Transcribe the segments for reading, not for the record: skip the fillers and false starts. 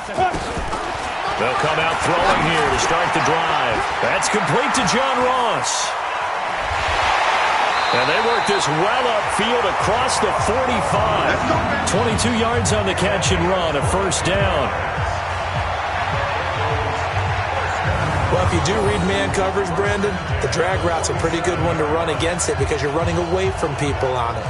They'll come out throwing here to start the drive. That's complete to John Ross. And they work this well upfield across the 45. 22 yards on the catch and run, a first down. Well, if you do read man coverage, Brandon, the drag route's a pretty good one to run against it because you're running away from people on it.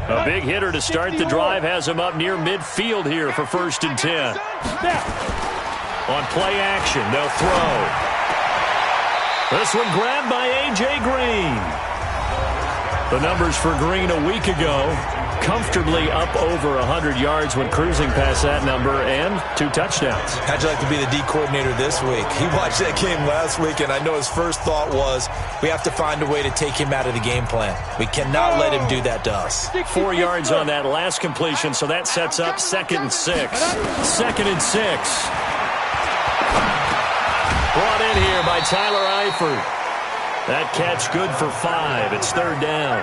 A big hitter to start the drive has him up near midfield here for 1st and 10. On play action, they'll throw. This one grabbed by A.J. Green. The numbers for Green a week ago, comfortably up over 100 yards when cruising past that number, and 2 touchdowns. How'd you like to be the D coordinator this week? He watched that game last week, and I know his first thought was, we have to find a way to take him out of the game plan. We cannot let him do that to us. 4 yards on that last completion, so that sets up 2nd and 6. 2nd and 6. Brought in here by Tyler Eifert. That catch good for 5. It's 3rd down.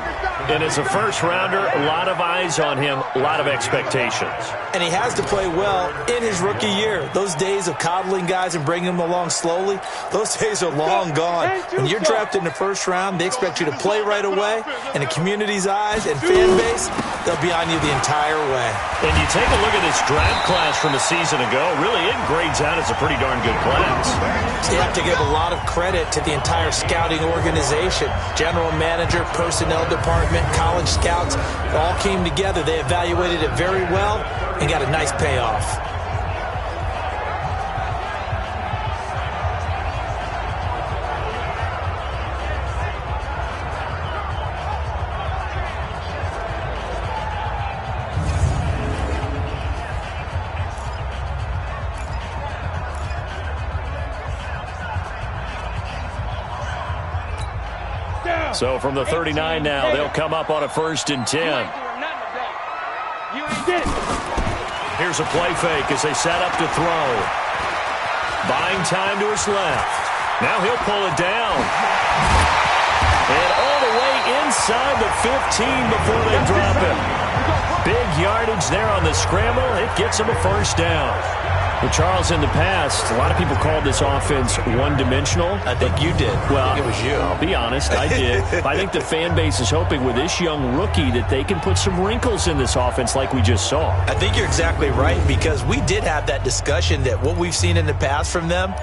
And as a first-rounder, a lot of eyes on him, a lot of expectations. And he has to play well in his rookie year. Those days of coddling guys and bringing them along slowly, those days are long gone. When you're drafted in the first round, they expect you to play right away. And the community's eyes and fan base, they'll be on you the entire way. And you take a look at this draft class from a season ago, really it grades out as a pretty darn good class. So you have to give a lot of credit to the entire scouting organization. General manager, personnel department, college scouts, all came together. They evaluated it very well and got a nice payoff. So from the 39 now, they'll come up on a 1st and 10. Here's a play fake as they set up to throw. Buying time to his left. Now he'll pull it down. And all the way inside the 15 before they drop him. Big yardage there on the scramble. It gets him a 1st down. Well, Charles, in the past, a lot of people called this offense one-dimensional. I think you did. Well, it was you. I'll be honest, I did. I think the fan base is hoping with this young rookie that they can put some wrinkles in this offense like we just saw. I think you're exactly right, because we did have that discussion that what we've seen in the past from them,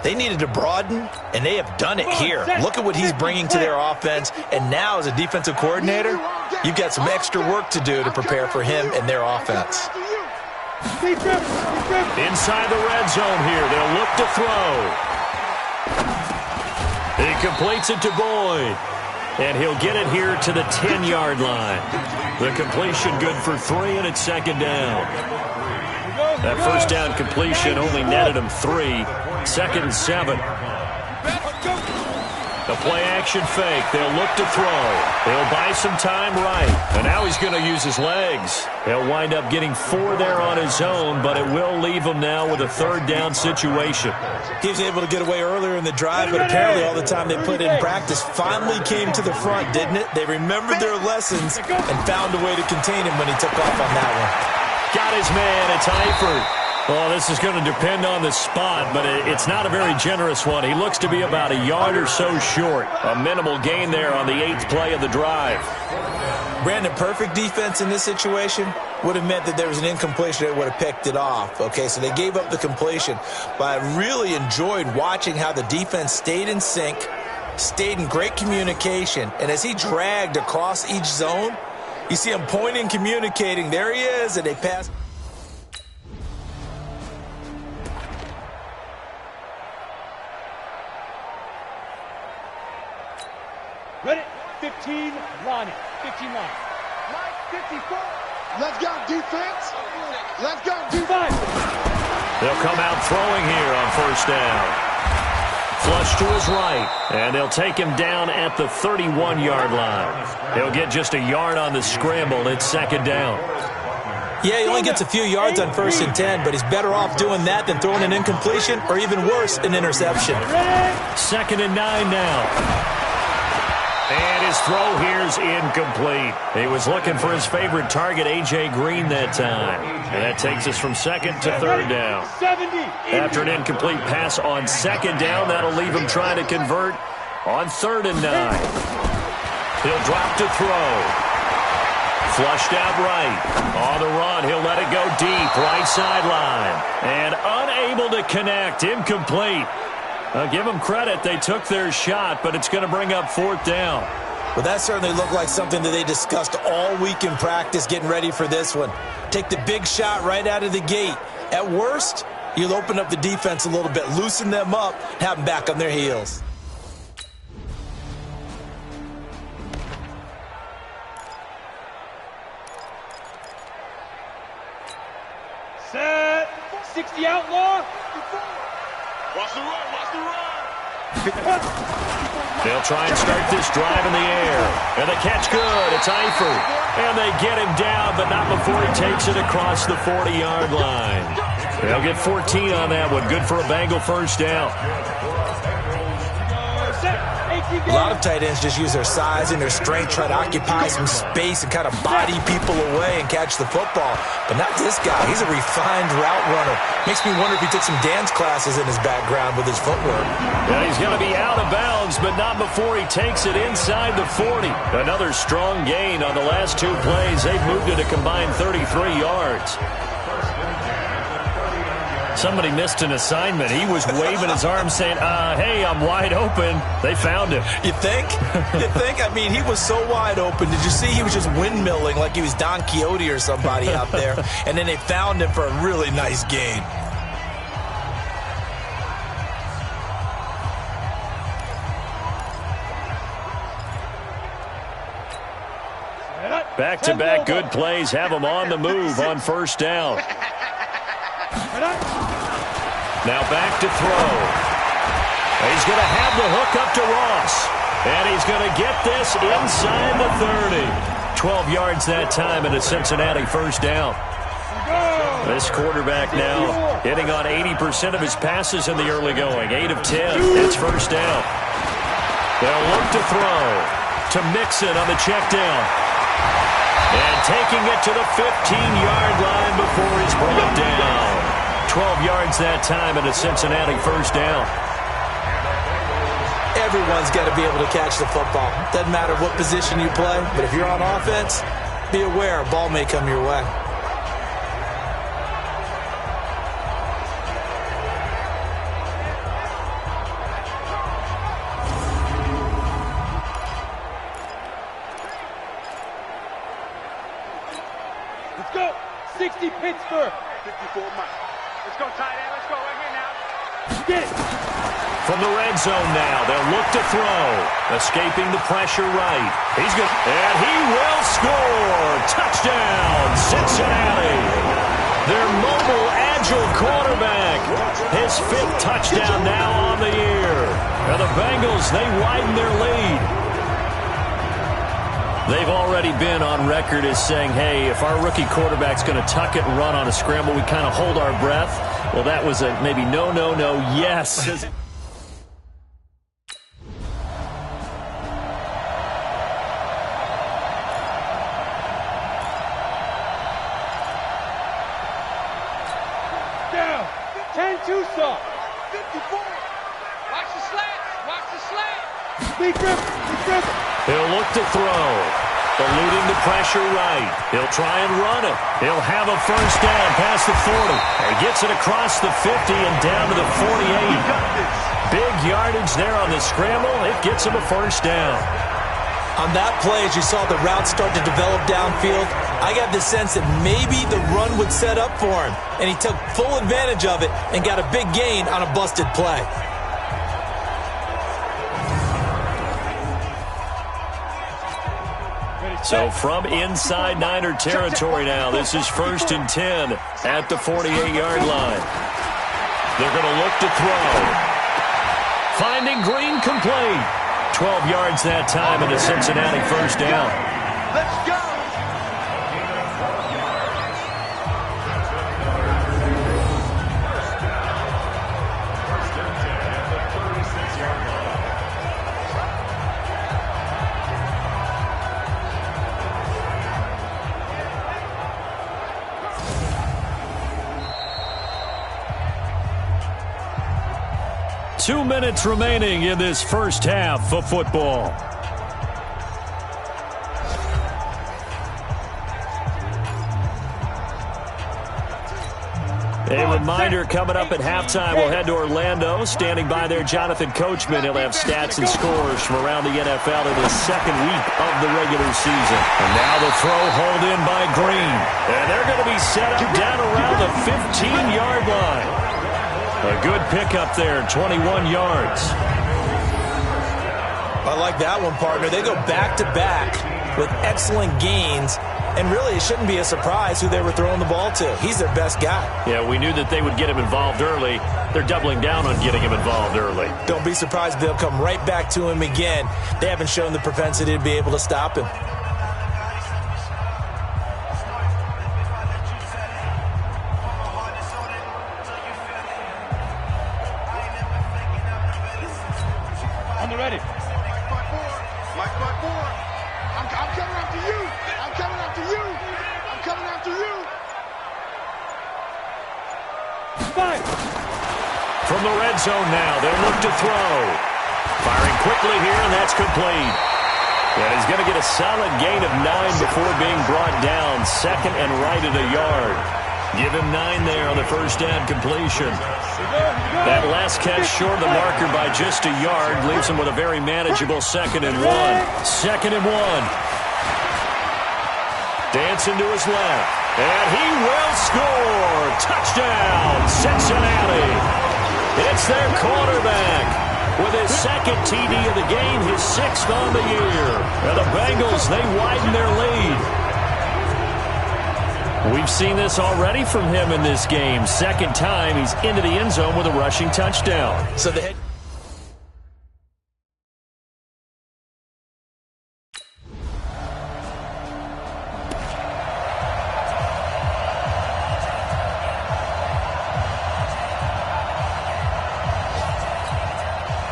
they needed to broaden, and they have done it here. Look at what he's bringing to their offense, and now as a defensive coordinator, you've got some extra work to do to prepare for him and their offense. Inside the red zone here, they'll look to throw. He completes it to Boyd, and he'll get it here to the 10-yard line. The completion good for 3, and it's 2nd down. That 1st down completion only netted him 3. 2nd and 7. The play-action fake. They'll look to throw. They'll buy some time right. And now he's going to use his legs. He'll wind up getting 4 there on his own, but it will leave him now with a 3rd down situation. He was able to get away earlier in the drive, but apparently all the time they put in practice finally came to the front, didn't it? They remembered their lessons and found a way to contain him when he took off on that one. Got his man. It's Eifert. Well, this is going to depend on the spot, but it's not a very generous one. He looks to be about a yard or so short. A minimal gain there on the 8th play of the drive. Brandon, perfect defense in this situation would have meant that there was an incompletion that would have picked it off. Okay, so they gave up the completion. But I really enjoyed watching how the defense stayed in sync, stayed in great communication, and as he dragged across each zone, you see him pointing, communicating. There he is, and they pass. Ready? 15, line it. 15 line. 54. Let's go, defense. Let's go, defense. They'll come out throwing here on 1st down. Flush to his right, and they'll take him down at the 31-yard line. He'll get just a yard on the scramble. It's second down. Yeah, he only gets a few yards on 1st and 10, but he's better off doing that than throwing an incompletion or even worse, an interception. 2nd and 9 now. And his throw here's incomplete. He was looking for his favorite target, A.J. Green, that time. And that takes us from 2nd to 3rd down. After an incomplete pass on 2nd down, that'll leave him trying to convert on 3rd and 9. He'll drop to throw. Flushed out right. On the run, he'll let it go deep, right sideline. And unable to connect, incomplete. Give them credit. They took their shot, but it's going to bring up 4th down. Well, that certainly looked like something that they discussed all week in practice getting ready for this one. Take the big shot right out of the gate. At worst, you'll open up the defense a little bit, loosen them up, have them back on their heels. Set. 60 outlaw. Watch the run, watch the run. They'll try and start this drive in the air. And the catch good. It's Eifert. And they get him down, but not before he takes it across the 40-yard line. They'll get 14 on that one. Good for a Bengal first down. A lot of tight ends just use their size and their strength, try to occupy some space and kind of body people away and catch the football. But not this guy. He's a refined route runner. Makes me wonder if he took some dance classes in his background with his footwork. Yeah, he's going to be out of bounds, but not before he takes it inside the 40. Another strong gain on the last 2 plays. They've moved it a combined 33 yards. Somebody missed an assignment. He was waving his arm saying, hey, I'm wide open. They found him. You think? You think? I mean, he was so wide open. Did you see he was just windmilling like he was Don Quixote or somebody out there? And then they found him for a really nice gain. Back-to-back good plays have him on the move on 1st down. Now back to throw. He's going to have the hook up to Ross. And he's going to get this inside the 30. 12 yards that time and a Cincinnati 1st down. This quarterback now hitting on 80% of his passes in the early going. 8 of 10. That's 1st down. They'll look to throw to Mixon on the check down. And taking it to the 15-yard line before he's brought down. 12 yards that time and a Cincinnati 1st down. Everyone's got to be able to catch the football. Doesn't matter what position you play, but if you're on offense, be aware a ball may come your way. Let's go. 60 Pittsburgh. 54 Mike. Let's go, tight end. Let's go right here now. Get it. From the red zone now, they'll look to throw. Escaping the pressure right. He's good. And he will score. Touchdown, Cincinnati. Their mobile, agile quarterback. His 5th touchdown now on the year. And the Bengals, they widen their lead. They've already been on record as saying, hey, if our rookie quarterback's going to tuck it and run on a scramble, we kind of hold our breath. Well, that was a maybe no, yes. Down. 10 Tucson. 54. Watch the slant. Watch the slant. Big grip. He'll look to throw. Eluding the pressure right. He'll try and run it. He'll have a 1st down past the 40. He gets it across the 50 and down to the 48. Big yardage there on the scramble. It gets him a 1st down. On that play, as you saw the route start to develop downfield, I got the sense that maybe the run would set up for him. And he took full advantage of it and got a big gain on a busted play. So from inside Niner territory now, this is 1st and 10 at the 48-yard line. They're going to look to throw. Finding Green complete. 12 yards that time and a Cincinnati first down. Let's go. 2 minutes remaining in this first half of football. A reminder coming up at halftime, we'll head to Orlando. Standing by there, Jonathan Coachman. He'll have stats and scores from around the NFL in the second week of the regular season. And now the throw hauled in by Green. And they're going to be set up down around the 15-yard line. A good pickup there, 21 yards. I like that one, partner. They go back-to-back with excellent gains. And really, it shouldn't be a surprise who they were throwing the ball to. He's their best guy. Yeah, we knew that they would get him involved early. They're doubling down on getting him involved early. Don't be surprised if they'll come right back to him again. They haven't shown the propensity to be able to stop him. On the ready. Mike 5-4. I'm coming after you. I'm coming after you. I'm coming after you. Five. From the red zone now, they'll look to throw. Firing quickly here, and that's complete. And he's going to get a solid gain of 9 before being brought down. Second and right at a yard. Give him 9 there on the first down completion. That last catch short of the marker by just a yard leaves him with a very manageable 2nd and 1. 2nd and 1. Dancing to his left. And he will score. Touchdown, Cincinnati. It's their quarterback with his second TD of the game, his 6th on the year. And the Bengals, they widen their lead. We've seen this already from him in this game. Second time he's into the end zone with a rushing touchdown. So the head.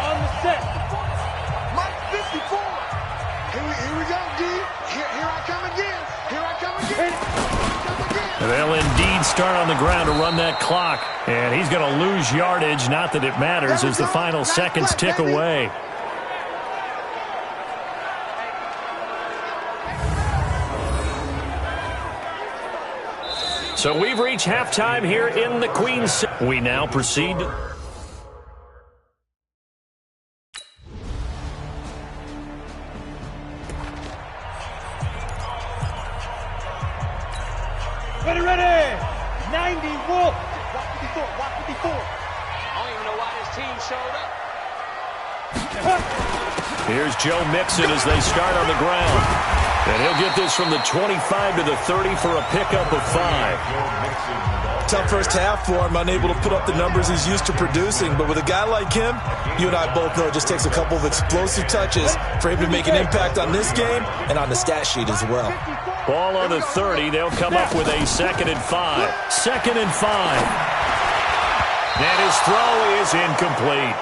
On the set. Mike 54. Here we go, D. Here I come again. Here I come again. They'll indeed start on the ground to run that clock. And he's going to lose yardage. Not that it matters as the final seconds tick away. So we've reached halftime here in the Queen's. We now proceed. Ready. 90 Wolf. Watch 54. I don't even know why this team showed up. Here's Joe Mixon as they start on the ground. And he'll get this from the 25 to the 30 for a pickup of 5. Tough first half for him, unable to put up the numbers he's used to producing. But with a guy like him, you and I both know it just takes a couple of explosive touches for him to make an impact on this game and on the stat sheet as well. Ball on the 30. They'll come up with a 2nd and 5. 2nd and 5. And his throw is incomplete.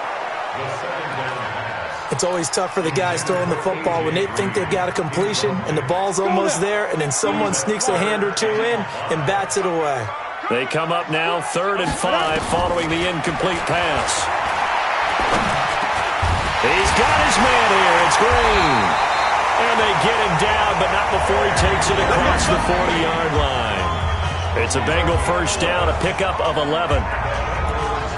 It's always tough for the guys throwing the football when they think they've got a completion and the ball's almost there, and then someone sneaks a hand or two in and bats it away. They come up now 3rd and 5 following the incomplete pass. He's got his man here. It's Green. And they get him down, but not before he takes it across the 40-yard line. It's a Bengal first down, a pickup of 11.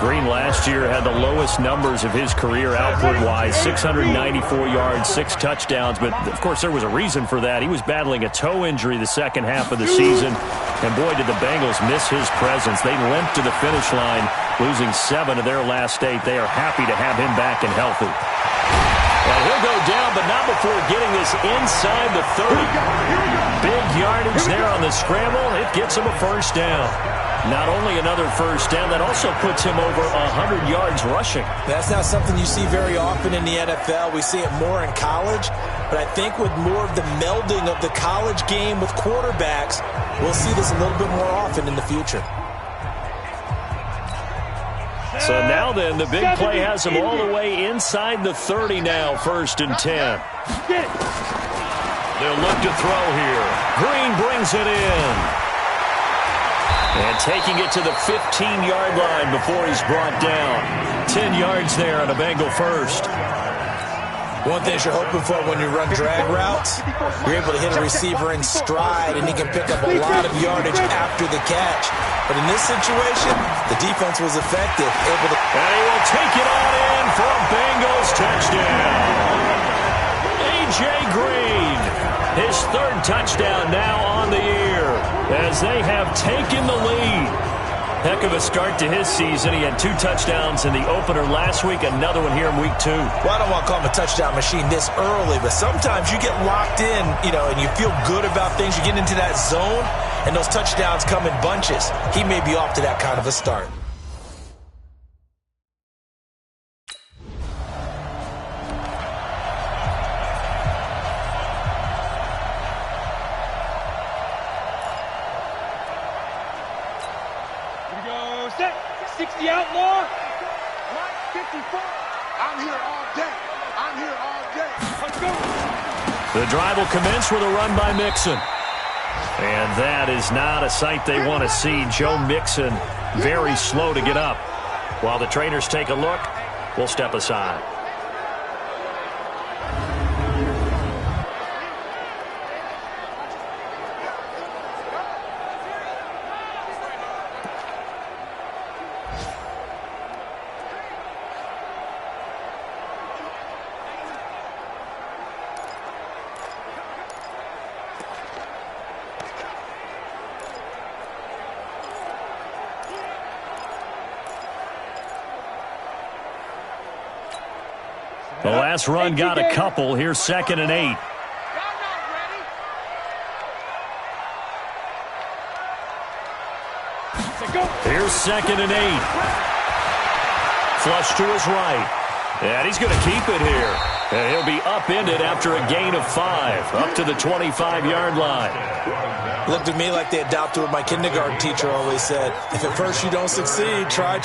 Green last year had the lowest numbers of his career output-wise, 694 yards, 6 touchdowns. But, of course, there was a reason for that. He was battling a toe injury the second half of the season. And, boy, did the Bengals miss his presence. They limped to the finish line, losing 7 of their last 8. They are happy to have him back and healthy. And he'll go down, but not before getting this inside the 30. Big yardage there on the scramble. It gets him a first down. Not only another first down, that also puts him over 100 yards rushing. That's not something you see very often in the NFL. We see it more in college, but I think with more of the melding of the college game with quarterbacks, we'll see this a little bit more often in the future. So now then, the big play has him all the way inside the 30 now, 1st and 10. They'll look to throw here. Green brings it in. And taking it to the 15-yard line before he's brought down. 10 yards there on a Bengal first. One thing you're hoping for when you run drag routes, you're able to hit a receiver in stride, and he can pick up a lot of yardage after the catch. But in this situation, the defense was effective. And he will take it on in for a Bengals touchdown. A.J. Green, his 3rd touchdown now on the year, as they have taken the lead. Heck of a start to his season. He had 2 touchdowns in the opener last week, another one here in week 2. Well, I don't want to call him a touchdown machine this early, but sometimes you get locked in, and you feel good about things. You get into that zone, and those touchdowns come in bunches. He may be off to that kind of a start. Set. 60 outlaw. 54. I'm here all day. I'm here all day. Let's go. The drive will commence with a run by Mixon. And that is not a sight they want to see. Joe Mixon very slow to get up. While the trainers take a look, we'll step aside. The last run got a couple. Here's 2nd and 8. Here's 2nd and 8. Flush to his right. And he's going to keep it here. And he'll be upended after a gain of 5, up to the 25-yard line. Looked at me like they adopted what my kindergarten teacher always said. If at first you don't succeed, try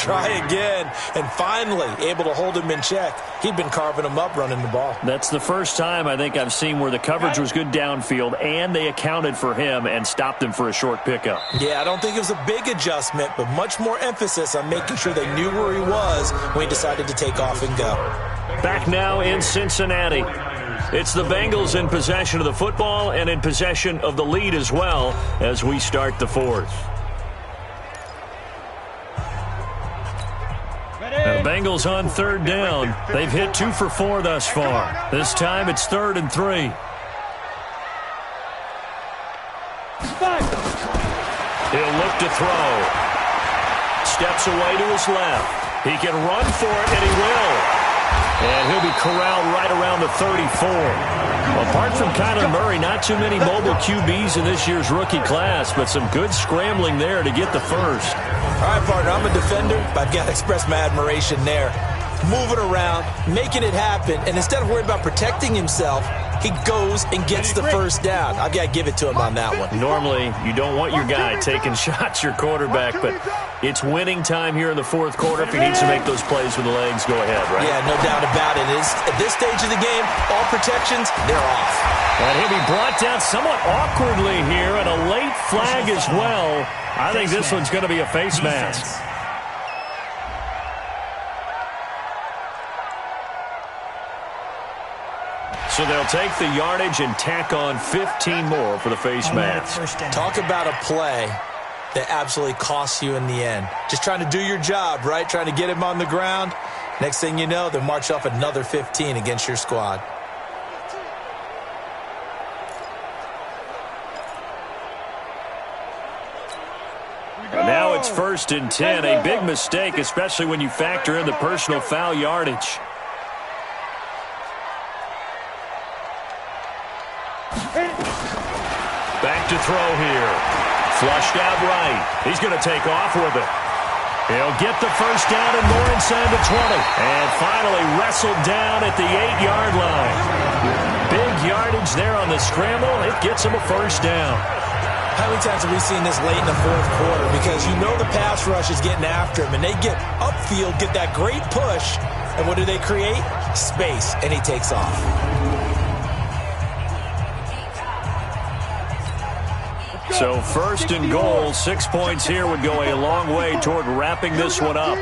again. And finally, able to hold him in check. He'd been carving him up running the ball. That's the first time I think I've seen where the coverage was good downfield, and they accounted for him and stopped him for a short pickup. Yeah, I don't think it was a big adjustment, but much more emphasis on making sure they knew where he was when he decided to take off and go. Back now in Cincinnati. It's the Bengals in possession of the football and in possession of the lead as well as we start the 4th. And the Bengals on 3rd down. They've hit 2 for 4 thus far. This time it's 3rd and 3. He'll look to throw. Steps away to his left. He can run for it, and he will. And he'll be corralled right around the 34. Apart from Kyler Murray, not too many mobile QBs in this year's rookie class, but some good scrambling there to get the first. All right, partner, I'm a defender, but I've got to express my admiration there. Moving around, making it happen, and instead of worrying about protecting himself, he goes and gets the first down. I've got to give it to him on that one. Normally, you don't want your guy taking shots, your quarterback, but it's winning time here in the 4th quarter. If he needs to make those plays with the legs, go ahead, right? Yeah, no doubt about it. At this stage of the game, all protections, they're off. And he'll be brought down somewhat awkwardly here, and a late flag as well. I think this one's going to be a face mask. So they'll take the yardage and tack on 15 more for the face mask. Talk about a play that absolutely costs you in the end. Just trying to do your job, right? Trying to get him on the ground. Next thing you know, they'll march off another 15 against your squad. And now it's 1st and 10. A big mistake, especially when you factor in the personal foul yardage. Back to throw here. Flushed out right. He's going to take off with it. He'll get the first down and more inside the 20. And finally wrestled down at the 8-yard line. Big yardage there on the scramble. It gets him a first down. How many times have we seen this late in the fourth quarter? Because you know the pass rush is getting after him, and they get upfield, get that great push, and what do they create? Space, and he takes off. So first and goal, 6 points here would go a long way toward wrapping this one up.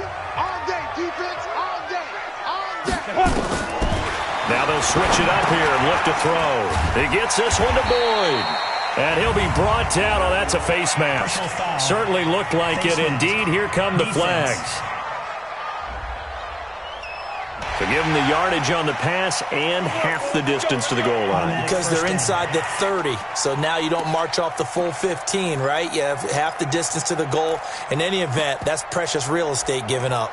Now they'll switch it up here and look to throw. He gets this one to Boyd. And he'll be brought down. Oh, that's a face mask. Certainly looked like it. Indeed, here come the flags. So give them the yardage on the pass and half the distance to the goal line. Because they're inside the 30, so now you don't march off the full 15, right? You have half the distance to the goal. In any event, that's precious real estate given up.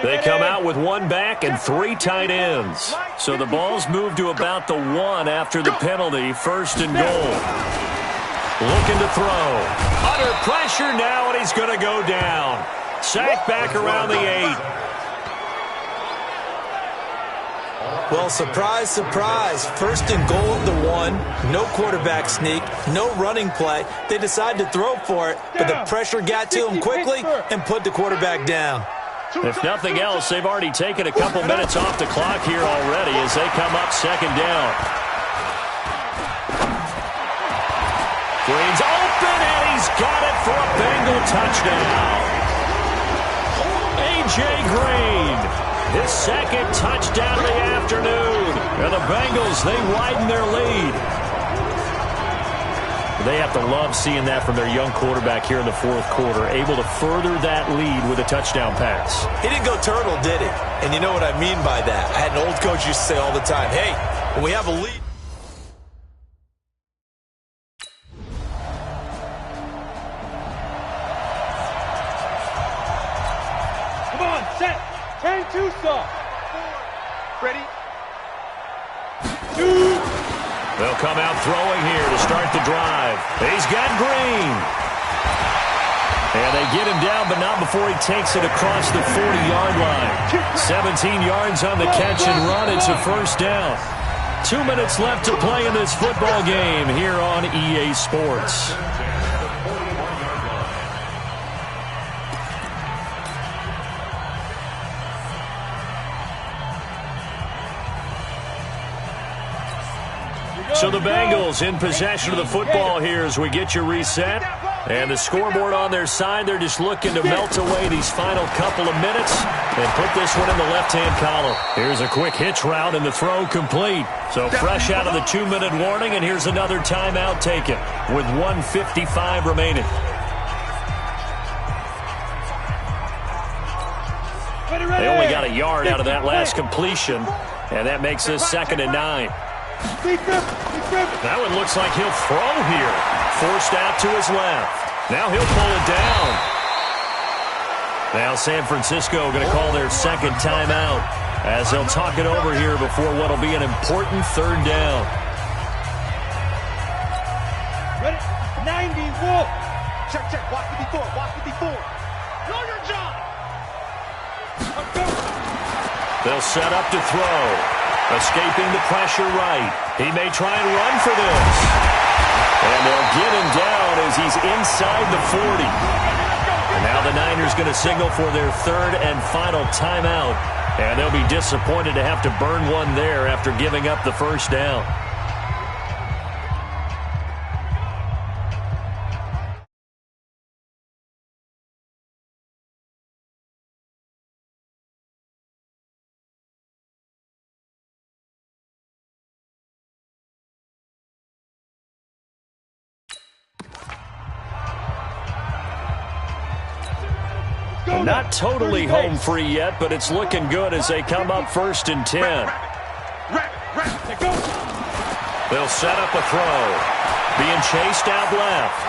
They come out with one back and 3 tight ends. So the ball's moved to about the 1 after the penalty. First and goal. Looking to throw. Under pressure now, and he's going to go down. Sacked back around the 8. Well, surprise, surprise. First and goal at the 1. No quarterback sneak. No running play. They decide to throw for it, but the pressure got to him quickly and put the quarterback down. If nothing else, they've already taken a couple minutes off the clock here already as they come up second down. Green's open, and he's got it for a Bengal touchdown. A.J. Green, his second touchdown of the afternoon. And the Bengals, they widen their lead. They have to love seeing that from their young quarterback here in the fourth quarter, able to further that lead with a touchdown pass. He didn't go turtle, did he? And you know what I mean by that. I had an old coach used to say all the time, hey, when we have a lead. Come on, set. Turn 2 soft. Ready? 2. They'll come out throwing here to start the drive. He's got Green. And they get him down, but not before he takes it across the 40-yard line. 17 yards on the catch and run. It's a first down. 2 minutes left to play in this football game here on EA Sports. So the Bengals in possession of the football here as we get you reset. And the scoreboard on their side, they're just looking to melt away these final couple of minutes and put this one in the left-hand column. Here's a quick hitch route and the throw complete. So fresh out of the 2-minute warning, and here's another timeout taken with 1:55 remaining. They only got a yard out of that last completion, and that makes this 2nd and 9. That one looks like he'll throw here. Forced out to his left. Now he'll pull it down. Now San Francisco going to call their second timeout as they'll talk it over here before what will be an important 3rd down. Ready? 90, wolf. Check, check. Watch 54. Watch 54. Know your job. They'll set up to throw. Escaping the pressure right. He may try and run for this. And they'll get him down as he's inside the 40. And now the Niners going to signal for their 3rd and final timeout. And they'll be disappointed to have to burn one there after giving up the first down. Not totally home free yet, but it's looking good as they come up 1st and 10. They'll set up a throw. Being chased out left.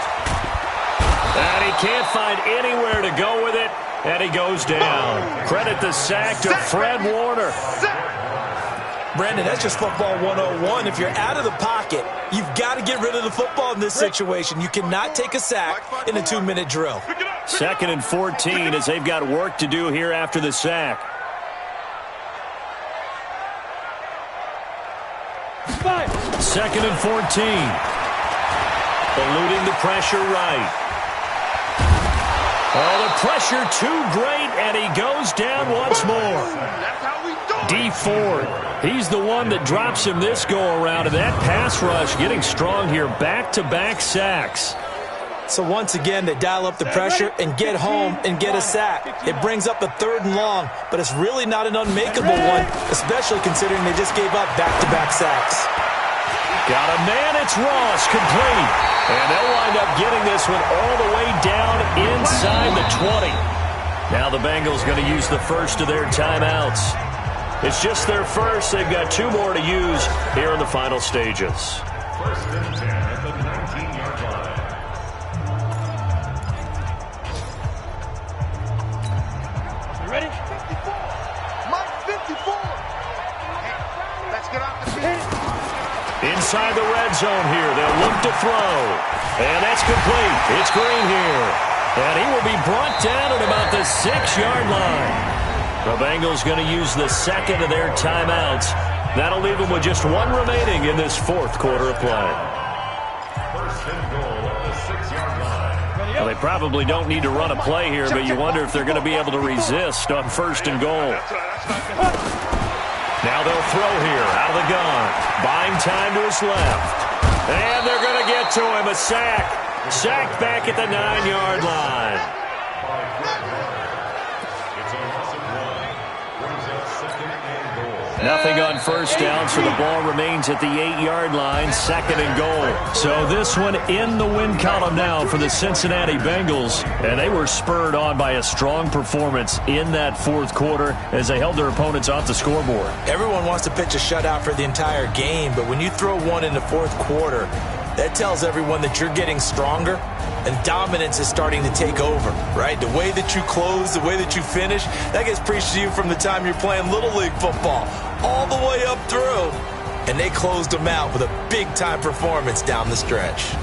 And he can't find anywhere to go with it, and he goes down. Credit the sack to Fred Warner. Brandon, that's just football 101. If you're out of the pocket, you've got to get rid of the football in this situation. You cannot take a sack in a 2-minute drill. 2nd and 14 as they've got work to do here after the sack. 2nd and 14. Eluding the pressure right. Oh, the pressure too great, and he goes down once more. D. Ford, he's the one that drops him this go-around, and that pass rush getting strong here. Back-to-back sacks. So once again, they dial up the pressure and get home and get a sack. It brings up the 3rd and long, but it's really not an unmakeable one, especially considering they just gave up back-to-back sacks. Got a man, it's Ross, complete. And they'll wind up getting this one all the way down inside the 20. Now the Bengals going to use the first of their timeouts. It's just their first. They've got 2 more to use here in the final stages. 1st and 10 at the 19-yard line. You ready? 54. Mike, 54. Let's get off the field. Inside the red zone here. They'll look to throw. And that's complete. It's Green here. And he will be brought down at about the 6-yard line. The Bengals going to use the 2nd of their timeouts. That'll leave them with just 1 remaining in this 4th quarter of play. 1st and goal at the 6-yard line. Well, they probably don't need to run a play here, but you wonder if they're going to be able to resist on 1st and goal. Now they'll throw here out of the gun. Buying time to his left. And they're going to get to him. A sack. Sacked back at the 9-yard line. It's a loss of 1. Brings up 2nd and goal. Nothing on 1st down, so the ball remains at the 8-yard line, 2nd and goal. So this one in the win column now for the Cincinnati Bengals. And they were spurred on by a strong performance in that 4th quarter as they held their opponents off the scoreboard. Everyone wants to pitch a shutout for the entire game, but when you throw one in the 4th quarter, that tells everyone that you're getting stronger and dominance is starting to take over, right? The way that you close, the way that you finish, that gets preached to you from the time you're playing Little League football all the way up through. And they closed them out with a big-time performance down the stretch.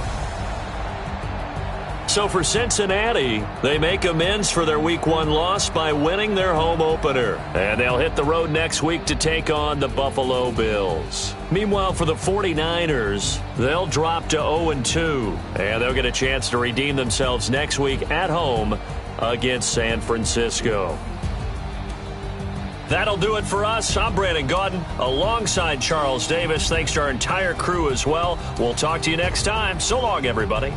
So for Cincinnati, they make amends for their Week 1 loss by winning their home opener. And they'll hit the road next week to take on the Buffalo Bills. Meanwhile, for the 49ers, they'll drop to 0-2. And they'll get a chance to redeem themselves next week at home against San Francisco. That'll do it for us. I'm Brandon Gaudin alongside Charles Davis. Thanks to our entire crew as well. We'll talk to you next time. So long, everybody.